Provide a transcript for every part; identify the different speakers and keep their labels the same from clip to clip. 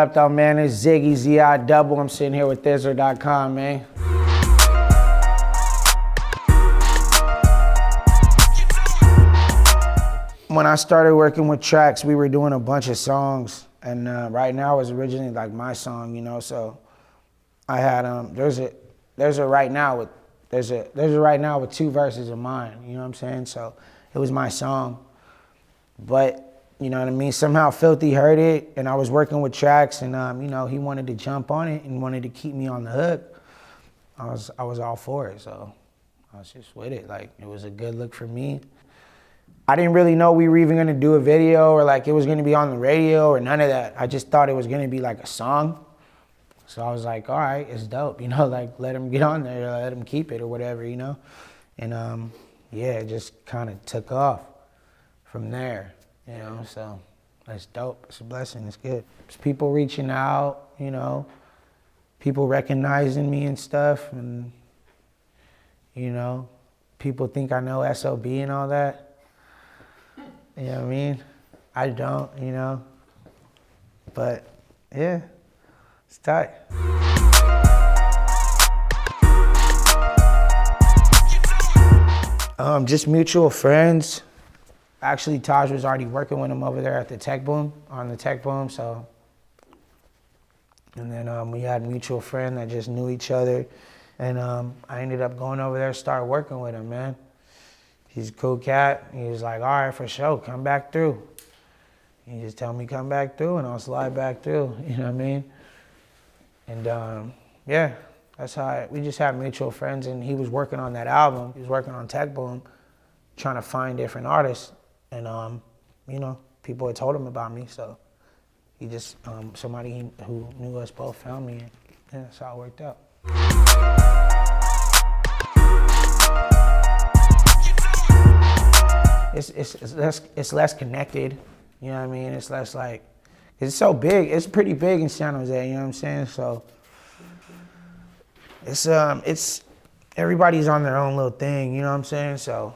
Speaker 1: up though, man? It's Ziggy, Z-I double. I'm sitting here with Thizzler.com, man. When I started working with Trax, we were doing a bunch of songs, and Right Now was originally like my song, you know. So I had there's a Right Now with there's a Right Now with 2 verses of mine, you know what I'm saying? So it was my song, but you know what I mean. Somehow Philthy heard it, and I was working with Trax, and you know, he wanted to jump on it and wanted to keep me on the hook. I was all for it, so I was just with it. Like, it was a good look for me. I didn't really know we were even gonna do a video or like it was gonna be on the radio or none of that. I just thought it was gonna be like a song. So I was like, all right, it's dope, you know, like let him get on there, let him keep it or whatever, you know? And yeah, it just kind of took off from there, you know? So that's dope, it's a blessing, it's good. It's people reaching out, you know, people recognizing me and stuff, and you know, people think I know SOB and all that. You know what I mean? I don't, you know? But, yeah, it's tight. Just mutual friends. Actually, Taj was already working with him over there at the Tech Boom, on the Tech Boom, so. And then we had a mutual friend that just knew each other. And I ended up going over there and started working with him, man. He's a cool cat. He was like, all right, for sure, come back through. He just tell me come back through and I'll slide back through, you know what I mean? And yeah, that's how we just have mutual friends, and he was working on that album. He was working on Tech Boom, trying to find different artists. And you know, people had told him about me, so he just, somebody who knew us both found me, and yeah, that's how it worked out. It's less connected, you know what I mean? It's less like, 'cause it's so big, it's pretty big in San Jose, you know what I'm saying? So it's everybody's on their own little thing, you know what I'm saying? So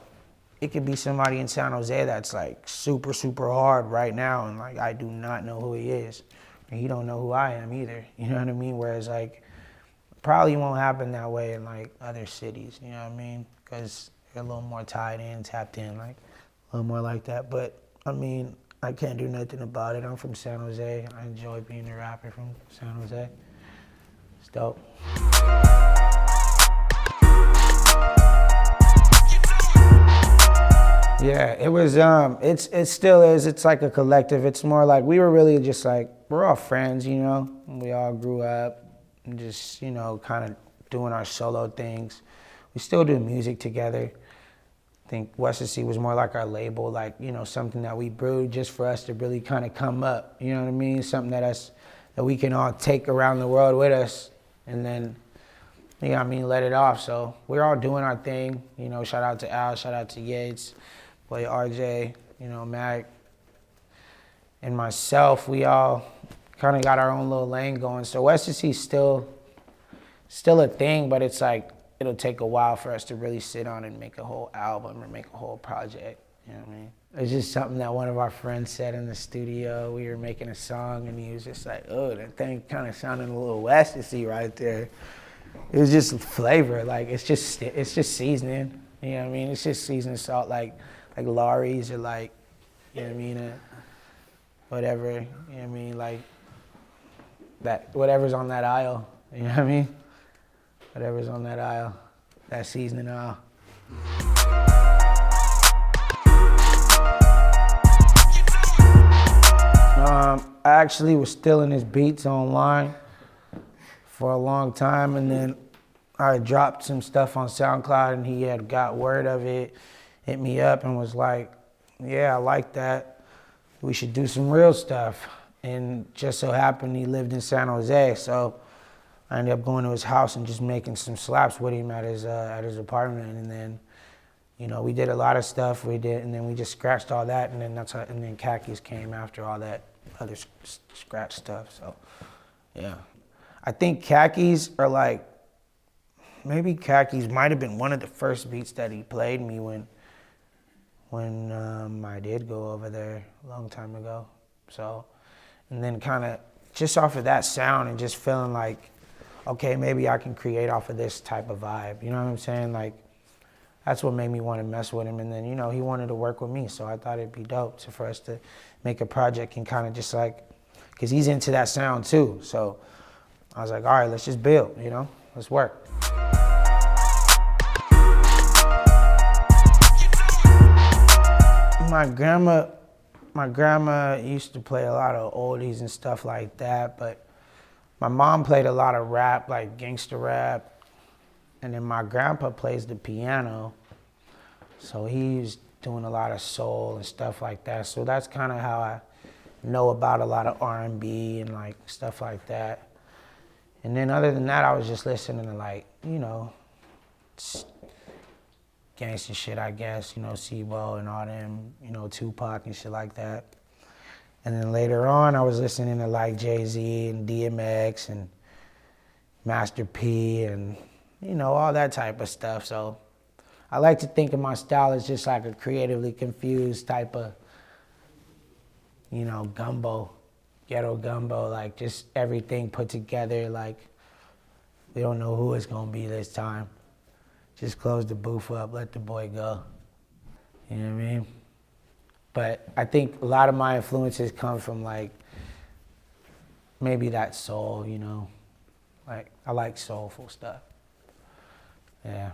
Speaker 1: it could be somebody in San Jose that's like super, super hard right now, and like I do not know who he is, and he don't know who I am either, you know what I mean? Whereas like, probably won't happen that way in like other cities, you know what I mean? Because they're a little more tied in, tapped in, like a little more like that. But I mean, I can't do nothing about it. I'm from San Jose. I enjoy being a rapper from San Jose. It's dope. Yeah, it was, it still is. It's like a collective. It's more like, we were really just like, we're all friends, you know? We all grew up and just, you know, kind of doing our solo things. We still do music together. I think WESTACY was more like our label, like, you know, something that we brewed just for us to really kind of come up, you know what I mean? Something that we can all take around the world with us, and then, you know what I mean, let it off. So we're all doing our thing, you know, shout out to Al, shout out to Yates, boy RJ, you know, Mac, and myself. We all kind of got our own little lane going. So WESTACY's still a thing, but it's like, it'll take a while for us to really sit on and make a whole album or make a whole project, you know what I mean? It's just something that one of our friends said in the studio. We were making a song, and he was just like, oh, that thing kind of sounded a little WESTACY right there. It was just flavor, like it's just seasoning, you know what I mean? It's just seasoning salt, like Laurie's or like, you know what I mean? Whatever, you know what I mean? Like that, whatever's on that aisle, you know what I mean? Whatever's on that aisle, that seasoning aisle. I actually was stealing his beats online for a long time, and then I dropped some stuff on SoundCloud, and he had got word of it, hit me up and was like, yeah, I like that. We should do some real stuff. And just so happened he lived in San Jose, so I ended up going to his house and just making some slaps with him at his apartment. And then, you know, we did a lot of stuff. And then we just scratched all that, and then and then Khakis came after all that other scratch stuff. So, yeah, I think Khakis are like, maybe Khakis might have been one of the first beats that he played me when I did go over there a long time ago. So, and then kind of just off of that sound and just feeling like, okay, maybe I can create off of this type of vibe. You know what I'm saying? Like, that's what made me want to mess with him. And then, you know, he wanted to work with me, so I thought it'd be dope for us to make a project and kind of just like, because he's into that sound too. So I was like, all right, let's just build, you know, let's work. My grandma used to play a lot of oldies and stuff like that, but my mom played a lot of rap, like gangster rap. And then my grandpa plays the piano, so he's doing a lot of soul and stuff like that. So that's kind of how I know about a lot of R&B and like stuff like that. And then other than that, I was just listening to like, you know, gangster shit, I guess, you know, Sebo and all them, you know, Tupac and shit like that. And then later on, I was listening to like Jay-Z and DMX and Master P and, you know, all that type of stuff. So I like to think of my style as just like a creatively confused type of, you know, gumbo, ghetto gumbo, like just everything put together. Like, we don't know who it's gonna be this time. Just close the booth up, let the boy go. You know what I mean? But I think a lot of my influences come from like, maybe that soul, you know? Like, I like soulful stuff. Yeah.